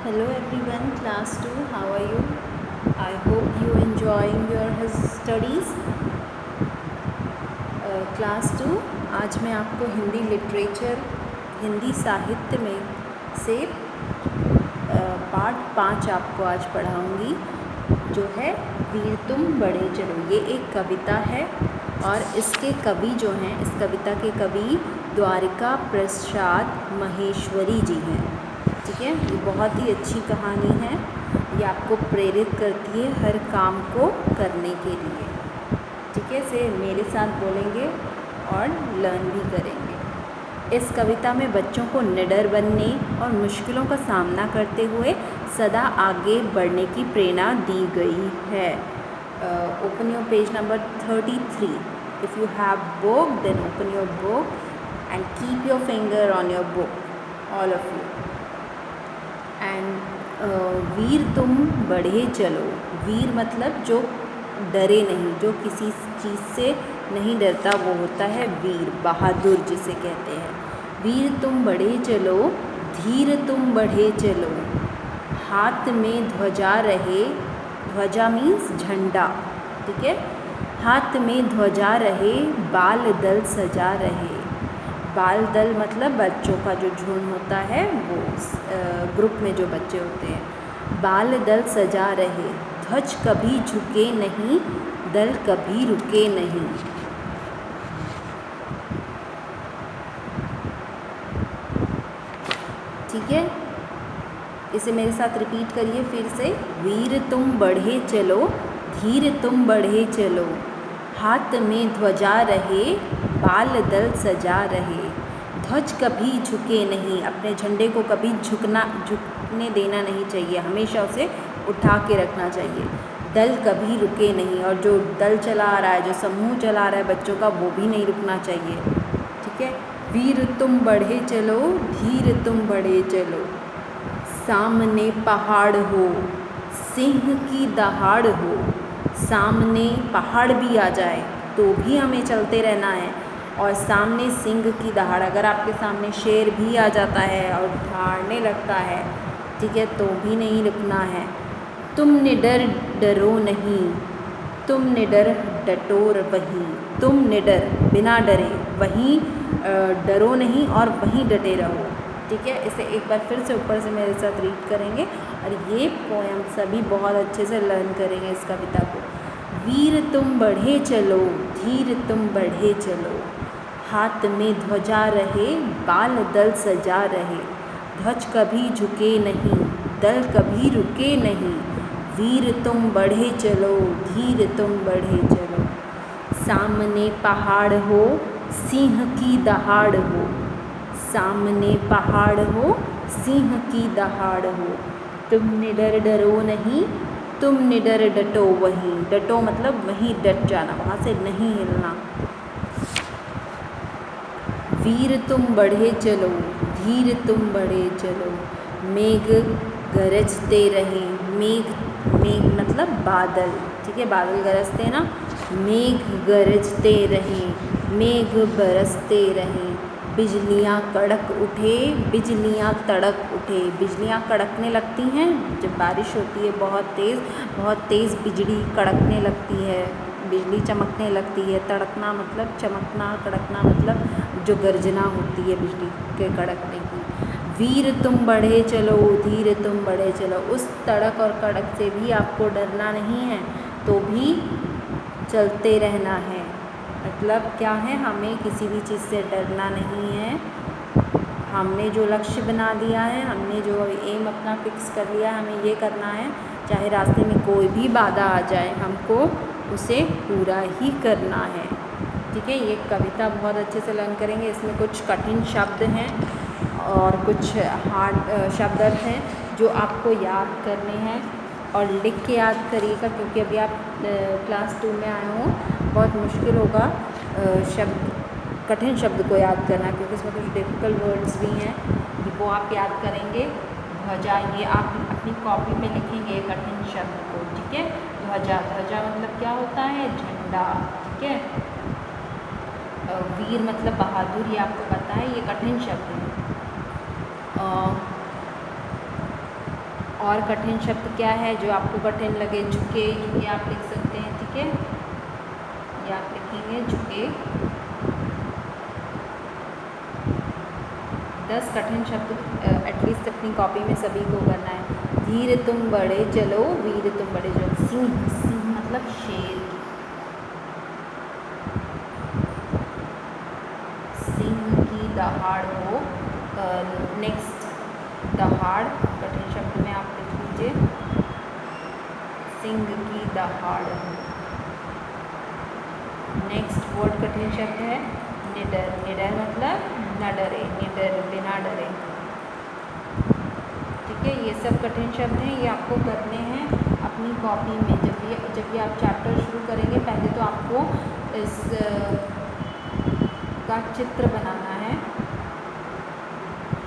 Hello everyone, class 2, how are you? I hope you enjoying your studies. Class 2, आज मैं आपको Hindi literature, Hindi साहित्य में से पार्ट 5 आपको आज पढ़ाऊंगी, जो है वीर तुम बढ़े चलो। ये एक कविता है और इसके कवि जो हैं, इस कविता के कवि द्वारिका प्रसाद महेश्वरी जी हैं। ठीक है, ये बहुत ही अच्छी कहानी है। ये आपको प्रेरित करती है हर काम को करने के लिए। ठीक है, इसे मेरे साथ बोलेंगे और लर्न भी करेंगे। इस कविता में बच्चों को निडर बनने और मुश्किलों का सामना करते हुए सदा आगे बढ़ने की प्रेरणा दी गई है। Open your page number 33। If you have book then open your book and keep your finger on your book, all of you. And वीर तुम बढ़े चलो। वीर मतलब जो डरे नहीं, जो किसी चीज़ से नहीं डरता, वो होता है वीर, बहादुर जिसे कहते हैं। वीर तुम बढ़े चलो, धीर तुम बढ़े चलो, हाथ में ध्वजा रहे। ध्वजा मीन्स झंडा। ठीक है, हाथ में ध्वजा रहे, बाल दल सजा रहे। बाल दल मतलब बच्चों का जो झुंड होता है, वो ग्रुप में जो बच्चे होते हैं। बाल दल सजा रहे, ध्वज कभी झुके नहीं, दल कभी रुके नहीं। ठीक है, इसे मेरे साथ रिपीट करिए फिर से। वीर तुम बढ़े चलो, धीर तुम बढ़े चलो, हाथ में ध्वजा रहे, बाल दल सजा रहे। ध्वज कभी झुके नहीं, अपने झंडे को कभी झुकने देना नहीं चाहिए, हमेशा उसे उठा के रखना चाहिए। दल कभी रुके नहीं, और जो दल चला आ रहा है, जो समूह चला रहा है बच्चों का, वो भी नहीं रुकना चाहिए। ठीक है, वीर तुम बढ़े चलो, धीर तुम बढ़े चलो, सामने पहाड़ हो, सिंह की दहाड़ हो। सामने पहाड़ भी आ जाए तो भी हमें चलते रहना है, और सामने सिंह की दहाड़, अगर आपके सामने शेर भी आ जाता है और दहाड़ने लगता है, ठीक है, तो भी नहीं रुकना है। तुम निडर डरो नहीं, तुम निडर डटो वहीं। तुम निडर बिना डरे, वहीं डरो नहीं और वहीं डटे रहो। ठीक है, इसे एक बार फिर से ऊपर से मेरे साथ रीड करेंगे, और ये पोएम सभी बहुत अच्छे से लर्न करेंगे इस कविता को। वीर तुम बढ़े चलो, धीर तुम बढ़े चलो, हाथ में ध्वजा रहे, बाल दल सजा रहे। ध्वज कभी झुके नहीं, दल कभी रुके नहीं। वीर तुम बढ़े चलो, धीर तुम बढ़े चलो, सामने पहाड़ हो, सिंह की दहाड़ हो। सामने पहाड़ हो, सिंह की दहाड़ हो। तुम निडर डरो नहीं, तुम निडर डटो वहीं। डटो मतलब वहीं डट जाना, वहाँ से नहीं हिलना। वीर तुम बढ़े चलो, धीर तुम बढ़े चलो, मेघ गरजते रहें। मेघ मतलब बादल। ठीक है, बादल गरजते ना। मेघ गरजते रहें, मेघ बरसते रहें, बिजलियाँ कड़क उठे, बिजलियाँ तड़क उठे। बिजलियाँ कड़कने लगती हैं जब बारिश होती है, बहुत तेज़ बिजली कड़कने लगती है, बिजली चमकने लगती है। तड़कना मतलब चमकना, कड़कना मतलब जो गर्जना होती है बिजली के कड़कने की। वीर तुम बढ़े चलो, धीर तुम बढ़े चलो। उस तड़क और कड़क से भी आपको डरना नहीं है, तो भी चलते रहना है। मतलब क्या है, हमें किसी भी चीज़ से डरना नहीं है। हमने जो लक्ष्य बना दिया है, हमने जो एम अपना फिक्स कर लिया है, हमें ये करना है। चाहे रास्ते में कोई भी बाधा आ जाए, हमको उसे पूरा ही करना है। ठीक है, ये कविता बहुत अच्छे से लर्न करेंगे। इसमें कुछ कठिन शब्द हैं और कुछ हार्ड शब्द हैं जो आपको याद करने हैं, और लिख के याद करिएगा, क्योंकि अभी आप क्लास 2 में आए हो। बहुत मुश्किल होगा कठिन शब्द को याद करना, क्योंकि इसमें कुछ डिफ़िकल्ट वर्ड्स भी हैं, वो आप याद करेंगे। ध्वजा, ये आप अपनी कॉपी में लिखेंगे कठिन शब्द को। ठीक है, ध्वजा, ध्वजा मतलब क्या होता है, झंडा। ठीक है, वीर मतलब बहादुर, ये आपको पता है, ये कठिन शब्द है। और कठिन शब्द क्या है जो आपको कठिन लगे? झुके, ये आप लिख सकते हैं, ठीक है, ये आप लिखेंगे झुके। 10 कठिन शब्द एटलीस्ट अपनी कॉपी में सभी को करना है। धीर तुम बढ़े चलो, वीर तुम बढ़े चलो। सिंह, सिंह मतलब शेर। सिंह की दहाड़ हो। नेक्स्ट दहाड़ कठिन शब्द में आप लिख लीजिए, सिंह की दहाड़ हो। नेक्स्ट वर्ड कठिन शब्द है निडर। निडर मतलब न डरे, निडर बिना डरे, ठीक है। ये सब कठिन शब्द हैं, ये आपको करने हैं अपनी कॉपी में। जब भी आप चैप्टर शुरू करेंगे, पहले तो आपको इस का चित्र बनाना है,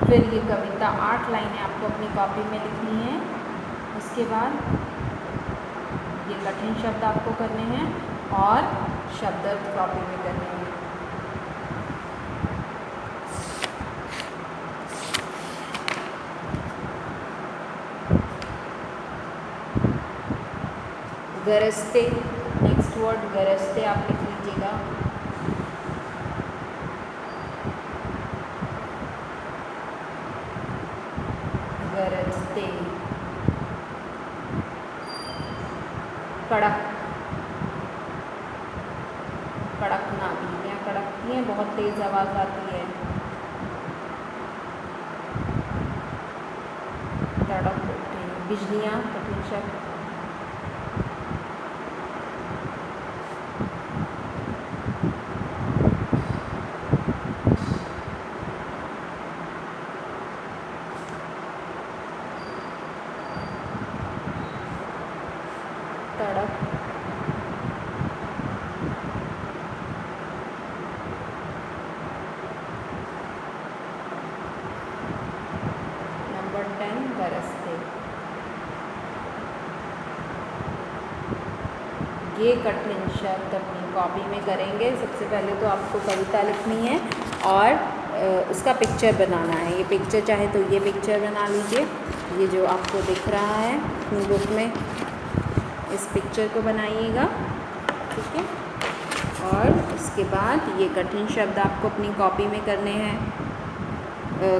फिर ये कविता 8 लाइनें आपको अपनी कॉपी में लिखनी है। उसके बाद ये कठिन शब्द आपको करने हैं और शब्द कॉपी में करने हैं। गरजते, नेक्स्ट वर्ड गरजते आप लिख लीजिएगा। गरजते। कड़क, कड़कना, बिजलियाँ कड़कती हैं, बहुत तेज़ आवाज़ आती है। तड़क उठे, बिजलियाँ कठिन शब्द। तड़क, नंबर 10 गरजते। ये कठिन शब्द अपनी कॉपी में करेंगे। सबसे पहले तो आपको कविता लिखनी है और उसका पिक्चर बनाना है। ये पिक्चर चाहे तो ये पिक्चर बना लीजिए, ये जो आपको दिख रहा है अपनी बुक में, इस पिक्चर को बनाइएगा, ठीक है। और उसके बाद ये कठिन शब्द आपको अपनी कॉपी में करने हैं।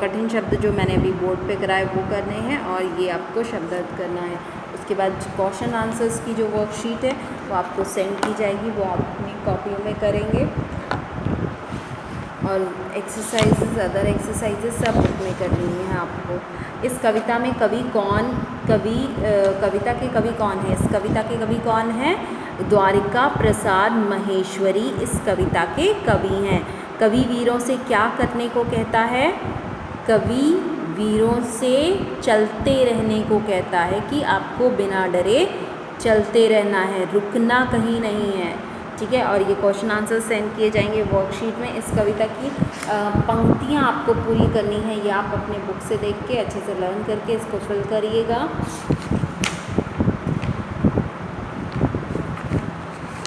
कठिन शब्द जो मैंने अभी बोर्ड पे कराए वो करने हैं, और ये आपको शब्दार्थ करना है। उसके बाद क्वेश्चन आंसर्स की जो वर्कशीट है वो आपको सेंड की जाएगी, वो आप अपनी कॉपी में करेंगे। और एक्सरसाइजेस, अदर एक्सरसाइजेस सब बुक में करनी है आपको। इस कविता में कवि कौन, कविता के कवि कौन है? इस कविता के कवि कौन हैं? द्वारिका प्रसाद महेश्वरी इस कविता के कवि हैं। कवि वीरों से क्या करने को कहता है? कवि वीरों से चलते रहने को कहता है, कि आपको बिना डरे चलते रहना है, रुकना कहीं नहीं है, ठीक है। और ये क्वेश्चन आंसर सेंड किए जाएंगे वर्कशीट में। इस कविता की पंक्तियाँ आपको पूरी करनी है, ये आप अपने बुक से देख के अच्छे से लर्न करके इसको फिल करिएगा।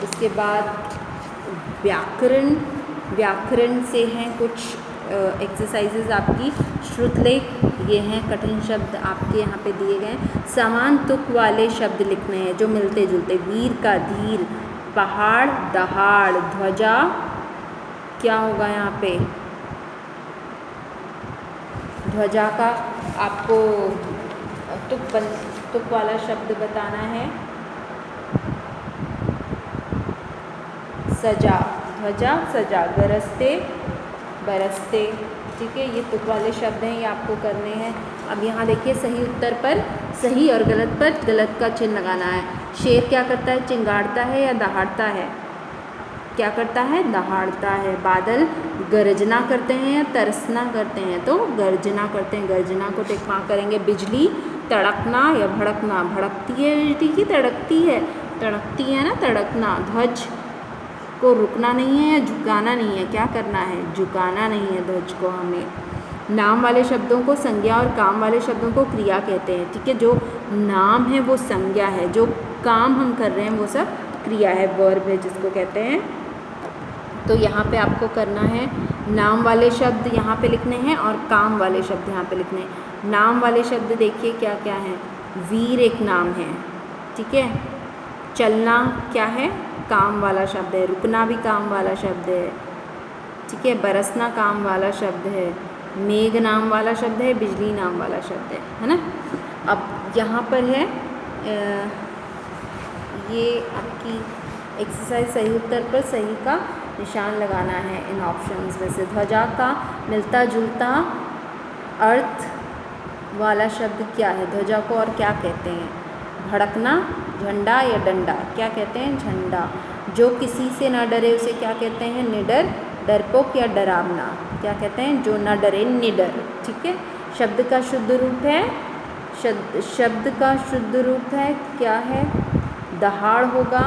उसके बाद व्याकरण, व्याकरण से हैं कुछ एक्सरसाइजेज आपकी। श्रुतलेख, ये हैं कठिन शब्द आपके यहाँ पे दिए गए। समान तुक वाले शब्द लिखने हैं जो मिलते जुलते। वीर का धीर, पहाड़ दहाड़, ध्वजा क्या होगा यहाँ पे? ध्वजा का आपको तुक वाला शब्द बताना है। सजा, ध्वजा सजा, गरजते बरसते, ठीक है। ये तुक वाले शब्द हैं, ये आपको करने हैं। अब यहाँ देखिए सही उत्तर पर, सही और गलत पर गलत का चिन्ह लगाना है। शेर क्या करता है? चिंगाड़ता है या दहाड़ता है? क्या करता है? दहाड़ता है। बादल गर्जना करते हैं या तरसना करते हैं? तो गर्जना करते हैं, गर्जना को टिक मार्क करेंगे। बिजली तड़कना या भड़कना? भड़कती है बिजली की तड़कती है? तड़कती है ना, तड़कना। ध्वज को रुकना नहीं है या झुकाना नहीं है? क्या करना है? झुकाना नहीं है ध्वज को हमें। नाम वाले शब्दों को संज्ञा और काम वाले शब्दों को क्रिया कहते हैं, ठीक है। जो नाम है वो संज्ञा है, जो काम हम कर रहे हैं वो सब क्रिया है, वर्ब है जिसको कहते हैं। तो यहाँ पे आपको करना है, नाम वाले शब्द यहाँ पे लिखने हैं और काम वाले शब्द यहाँ पे लिखने हैं। नाम वाले शब्द देखिए क्या क्या हैं। वीर एक नाम है, ठीक है। चलना क्या है, काम वाला शब्द है। रुकना भी काम वाला शब्द है, ठीक है। बरसना काम वाला शब्द है। मेघ नाम वाला शब्द है, बिजली नाम वाला शब्द है ना। अब यहाँ पर है ये आपकी एक्सरसाइज सही उत्तर पर सही का निशान लगाना है इन ऑप्शंस में से। ध्वजा का मिलता जुलता अर्थ वाला शब्द क्या है? ध्वजा को और क्या कहते हैं? भड़कना, झंडा या डंडा? क्या कहते हैं? झंडा। जो किसी से ना डरे उसे क्या कहते हैं? निडर, डरपोक या डरावना? क्या कहते हैं? जो ना डरे, निडर, ठीक है। शब्द का शुद्ध रूप है, शब्द का शुद्ध रूप है क्या है? दहाड़ होगा,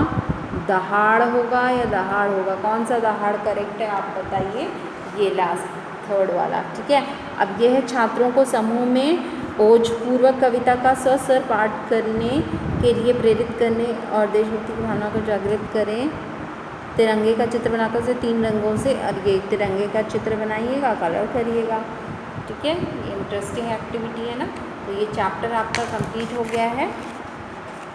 दहाड़ होगा या दहाड़ होगा? कौन सा दहाड़ करेक्ट है आप बताइए? ये लास्ट थर्ड वाला, ठीक है। अब यह है छात्रों को समूह में ओजपूर्वक कविता का सस्वर पाठ करने के लिए प्रेरित करने और देशभक्ति की भावना को जागृत करें। तिरंगे का चित्र बनाकर उसे 3 रंगों से, और ये तिरंगे का चित्र बनाइएगा, कलर करिएगा, ठीक है। ये इंटरेस्टिंग एक्टिविटी है ना। तो ये चैप्टर आपका कंप्लीट हो गया है।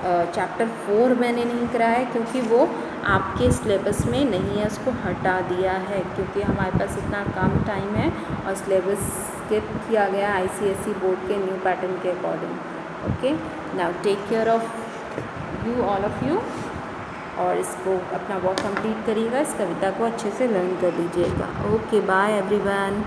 चैप्टर 4 मैंने नहीं कराया है क्योंकि वो आपके सिलेबस में नहीं है, उसको हटा दिया है क्योंकि हमारे पास इतना कम टाइम है और सिलेबस स्किप किया गया ICSE बोर्ड के न्यू पैटर्न के according. Okay, now take care of you, all of you, और इसको अपना वर्क कंप्लीट करिएगा। इस कविता को अच्छे से लर्न कर लीजिएगा। Okay, bye everyone.